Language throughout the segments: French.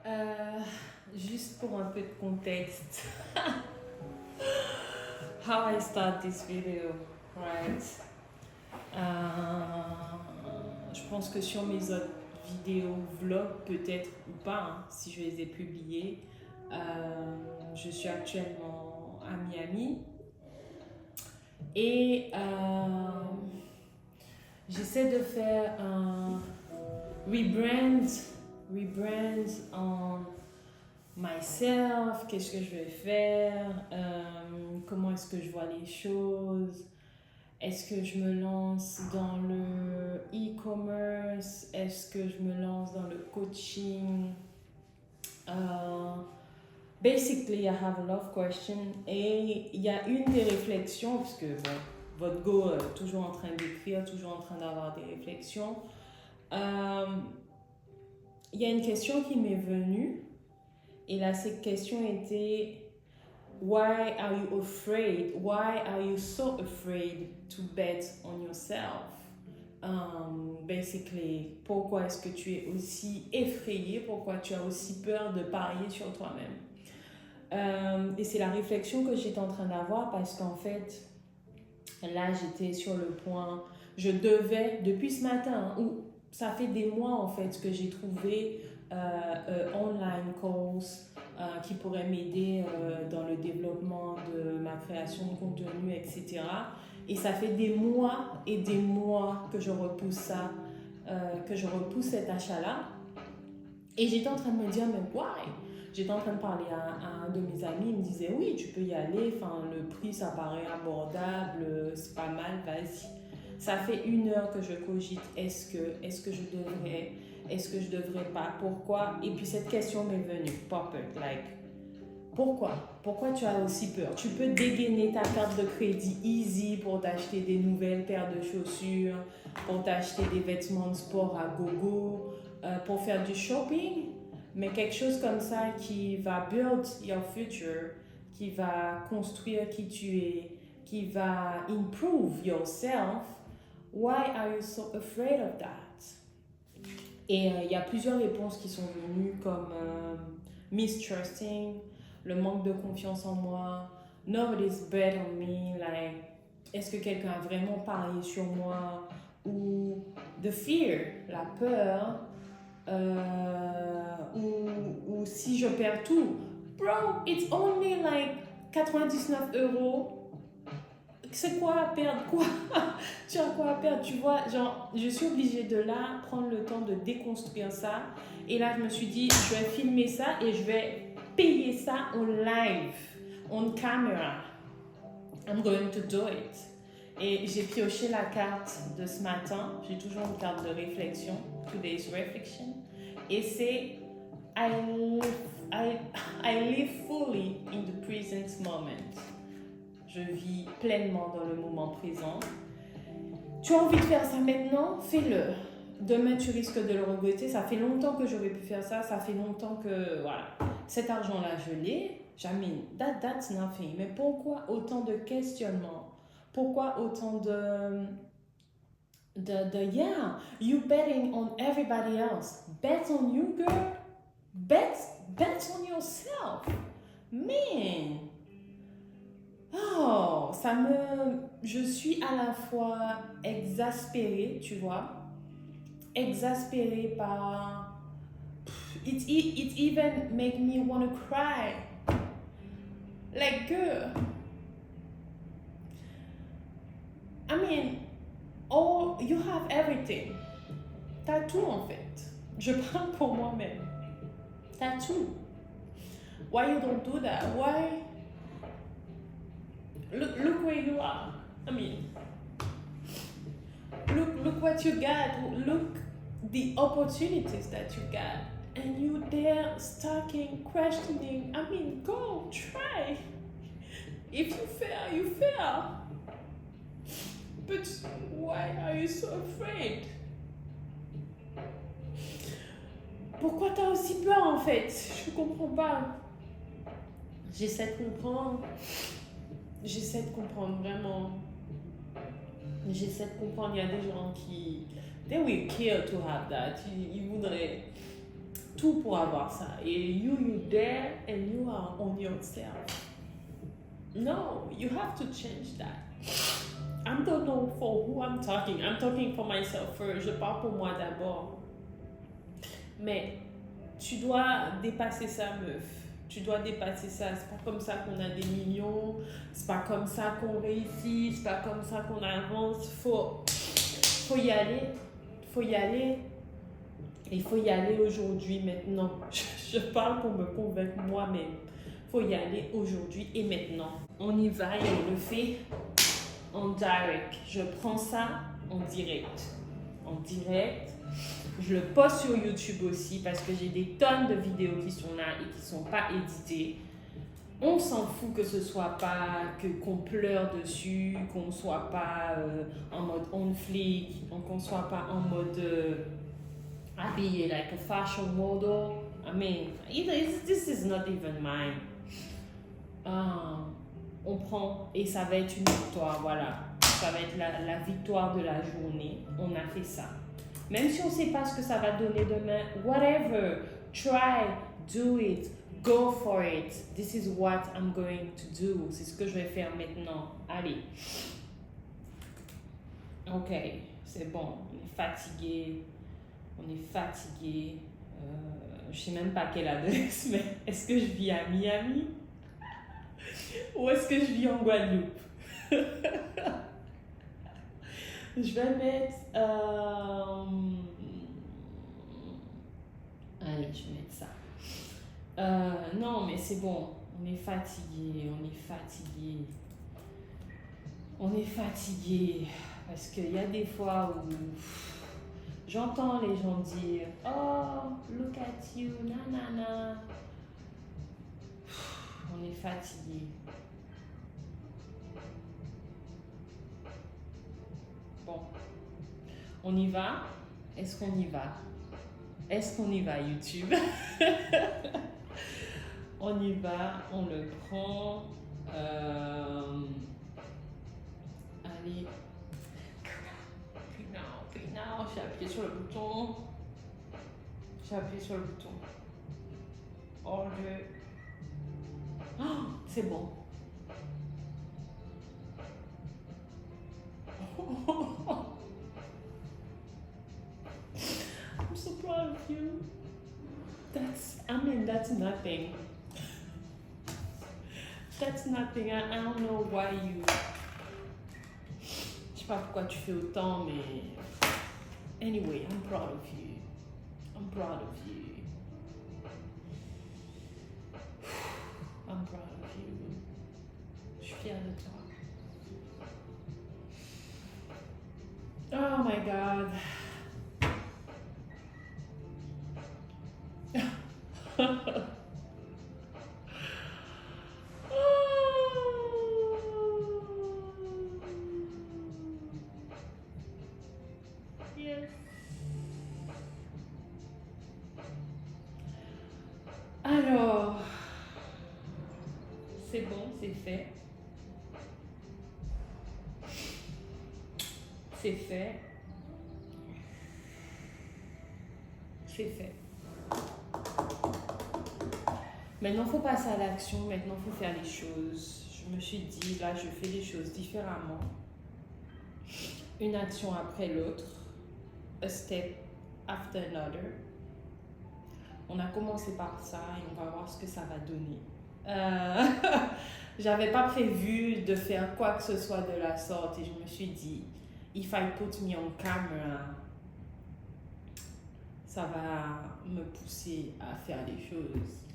Euh, Juste pour un peu de contexte. How I start this video, right? Je pense que sur mes autres vidéos, vlogs, peut-être ou pas, hein, si je les ai publiées, je suis actuellement à Miami et j'essaie de faire un rebrand, rebrand en myself, qu'est-ce que je vais faire, comment est-ce que je vois les choses, est-ce que je me lance dans le e-commerce, est-ce que je me lance dans le coaching. Basically, I have a lot of questions et il y a une des réflexions, parce que bon, votre go toujours en train d'écrire, toujours en train d'avoir des réflexions. Il y a une question qui m'est venue. Et là, cette question était, why are you afraid? Why are you so afraid to bet on yourself? Basically, pourquoi est-ce que tu es aussi effrayé? Pourquoi tu as aussi peur de parier sur toi-même? Et c'est la réflexion que j'étais en train d'avoir parce qu'en fait, là, j'étais sur le point, je devais, depuis ce matin, ou ça fait des mois en fait que j'ai trouvé online courses qui pourraient m'aider dans le développement de ma création de contenu, etc. Et ça fait des mois et des mois que je repousse ça, que je repousse cet achat-là. Et j'étais en train de me dire, mais why? J'étais en train de parler à un de mes amis, il me disait, oui, tu peux y aller, enfin, le prix, ça paraît abordable, c'est pas mal, vas-y. Ça fait 1 heure que je cogite, est-ce que je devrais pas, pourquoi? Et puis cette question m'est venue, pop it, like, pourquoi? Pourquoi tu as aussi peur? Tu peux dégainer ta carte de crédit easy pour t'acheter des nouvelles paires de chaussures, pour t'acheter des vêtements de sport à gogo, pour faire du shopping, mais quelque chose comme ça qui va build your future, qui va construire qui tu es, qui va improve yourself. Why are you so afraid of that? Et il y a plusieurs réponses qui sont venues comme mistrusting, le manque de confiance en moi, nobody's bet on me, like, est-ce que quelqu'un a vraiment parié sur moi, ou the fear, la peur, ou si je perds tout, bro, it's only like 99 €. C'est quoi à perdre? Quoi? Tu as quoi à perdre? Tu vois, genre, je suis obligée de là prendre le temps de déconstruire ça. Et là, je me suis dit, je vais filmer ça et je vais payer ça en live, on camera. I'm going to do it. Et j'ai pioché la carte de ce matin. J'ai toujours une carte de réflexion, today's reflection. Et c'est I live fully in the present moment. Je vis pleinement dans le moment présent. Tu as envie de faire ça maintenant? Fais-le. Demain, tu risques de le regretter. Ça fait longtemps que j'aurais pu faire ça. Ça fait longtemps que, voilà, cet argent-là, je l'ai. Jamais. That's nothing. Mais pourquoi autant de questionnements? Pourquoi autant yeah, you betting on everybody else. Bet on you, girl. Bet on yourself. Man. Oh, je suis à la fois exaspérée, tu vois, exaspérée par, it even make me want to cry, like girl. I mean, you have everything. T'as tout en fait. Je parle pour moi-même. T'as tout. Why you don't do that? Why? Look where you are. I mean, look what you got. Look the opportunities that you got. And you there stucking, questioning. I mean, go, try. If you fail, you fail. But why are you so afraid? Pourquoi t'as aussi peur en fait? Je comprends pas. J'essaie de comprendre. J'essaie de comprendre vraiment. J'essaie de comprendre. Il y a des gens qui... They will kill to have that. Ils voudraient tout pour avoir ça. Et you there and you are on yourself. No, you have to change that. I don't know for who I'm talking. I'm talking for myself first. Je parle pour moi d'abord. Mais tu dois dépasser ça, meuf. Tu dois dépasser ça. C'est pas comme ça qu'on a des millions. C'est pas comme ça qu'on réussit. C'est pas comme ça qu'on avance. Faut y aller. Faut y aller. Il faut y aller aujourd'hui, maintenant. Je parle pour me convaincre moi-même. Faut y aller aujourd'hui et maintenant. On y va et on le fait en direct. Je prends ça en direct. En direct. Je le poste sur YouTube aussi parce que j'ai des tonnes de vidéos qui sont là et qui ne sont pas éditées. On s'en fout que ce soit pas, qu'on pleure dessus, qu'on ne soit pas en mode on flic, qu'on ne soit pas en mode habillé like a fashion model. I mean, this is not even mine. On prend et ça va être une victoire, voilà. Ça va être la victoire de la journée. On a fait ça. Même si on ne sait pas ce que ça va donner demain, whatever, try, do it, go for it. This is what I'm going to do. C'est ce que je vais faire maintenant. Allez. Ok, c'est bon. On est fatigué. On est fatigué. Je ne sais même pas quelle adresse, mais est-ce que je vis à Miami? Ou est-ce que je vis en Guadeloupe? Je vais mettre... Allez, je vais mettre ça. Non, mais c'est bon. On est fatigué. On est fatigué. On est fatigué. Parce qu'il y a des fois où j'entends les gens dire « Oh, look at you, nanana. » On est fatigué. Bon, on y va? Est-ce qu'on y va? Est-ce qu'on y va, YouTube? On y va, on le prend. Allez. Puis now, j'ai appuyé sur le bouton. J'ai appuyé sur le bouton. Order. Oh, c'est bon. I'm so proud of you. That's nothing. That's nothing. I don't know why you... Je sais pas pourquoi tu fais autant, mais... Anyway, I'm proud of you. I'm proud of you. I'm proud of you. Je suis fière de toi. Oh my God. Yes. Alors, c'est bon, c'est fait. C'est fait. C'est fait. Maintenant, il faut passer à l'action. Maintenant, il faut faire les choses. Je me suis dit, là, je fais les choses différemment. Une action après l'autre. A step after another. On a commencé par ça et on va voir ce que ça va donner. J'avais pas prévu de faire quoi que ce soit de la sorte et je me suis dit, if I put me on camera, ça va me pousser à faire les choses.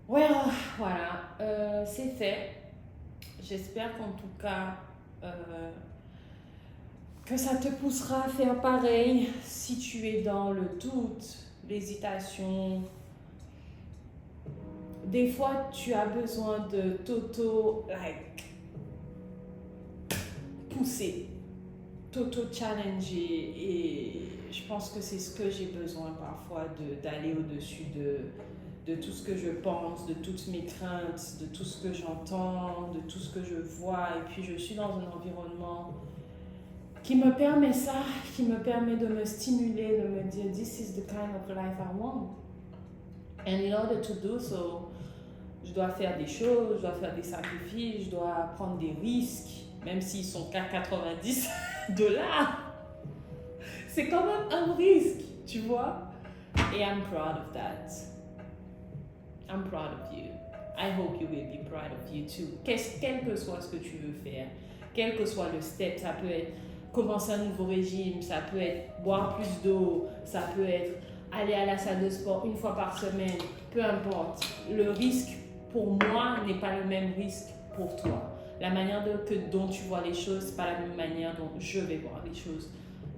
Well, voilà, c'est fait. J'espère qu'en tout cas, que ça te poussera à faire pareil si tu es dans le doute, l'hésitation. Des fois, tu as besoin de pousser, challenger et je pense que c'est ce que j'ai besoin parfois d'aller au-dessus de tout ce que je pense, de toutes mes craintes, de tout ce que j'entends, de tout ce que je vois. Et puis, je suis dans un environnement qui me permet ça, qui me permet de me stimuler, de me dire this is the kind of life I want. And in order to do so, je dois faire des choses, je dois faire des sacrifices, je dois prendre des risques, même s'ils sont qu'à $90. C'est quand même un risque, tu vois. Et I'm proud of that. I'm proud of you. I hope you will be proud of you too. Quel que soit ce que tu veux faire, quel que soit le step, ça peut être commencer un nouveau régime, ça peut être boire plus d'eau, ça peut être aller à la salle de sport une fois par semaine, peu importe. Le risque pour moi n'est pas le même risque pour toi. La manière dont tu vois les choses, c'est pas la même manière dont je vais voir les choses.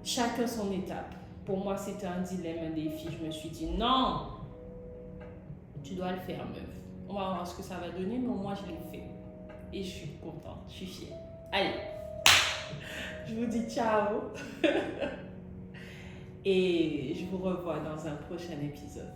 Chacun son étape. Pour moi, c'était un dilemme, un défi. Je me suis dit non, tu dois le faire, meuf. On va voir ce que ça va donner, mais moi je l'ai fait. Et je suis contente, je suis fière. Allez, je vous dis ciao. Et je vous revois dans un prochain épisode.